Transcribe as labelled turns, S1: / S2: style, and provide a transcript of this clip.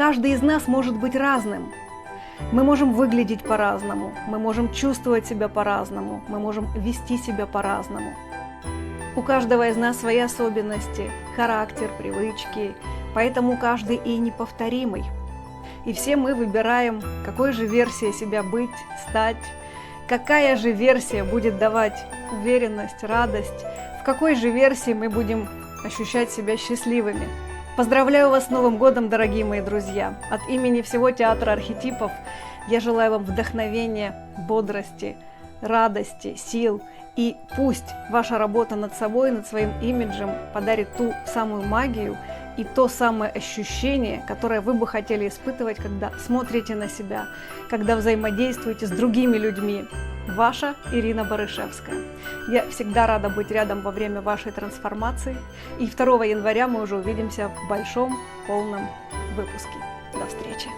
S1: Каждый из нас может быть разным. Мы можем выглядеть по-разному, мы можем чувствовать себя по-разному, мы можем вести себя по-разному. У каждого из нас свои особенности, характер, привычки, поэтому каждый и неповторимый. И все мы выбираем, какой же версией себя быть, стать, какая же версия будет давать уверенность, радость, в какой же версии мы будем ощущать себя счастливыми. Поздравляю вас с Новым годом, дорогие мои друзья! От имени всего театра архетипов я желаю вам вдохновения, бодрости, радости, сил. И пусть ваша работа над собой, над своим имиджем подарит ту самую магию и то самое ощущение, которое вы бы хотели испытывать, когда смотрите на себя, когда взаимодействуете с другими людьми. Ваша Ирина Барышевская. Я всегда рада быть рядом во время вашей трансформации. И 2 января мы уже увидимся в большом, полном выпуске. До встречи!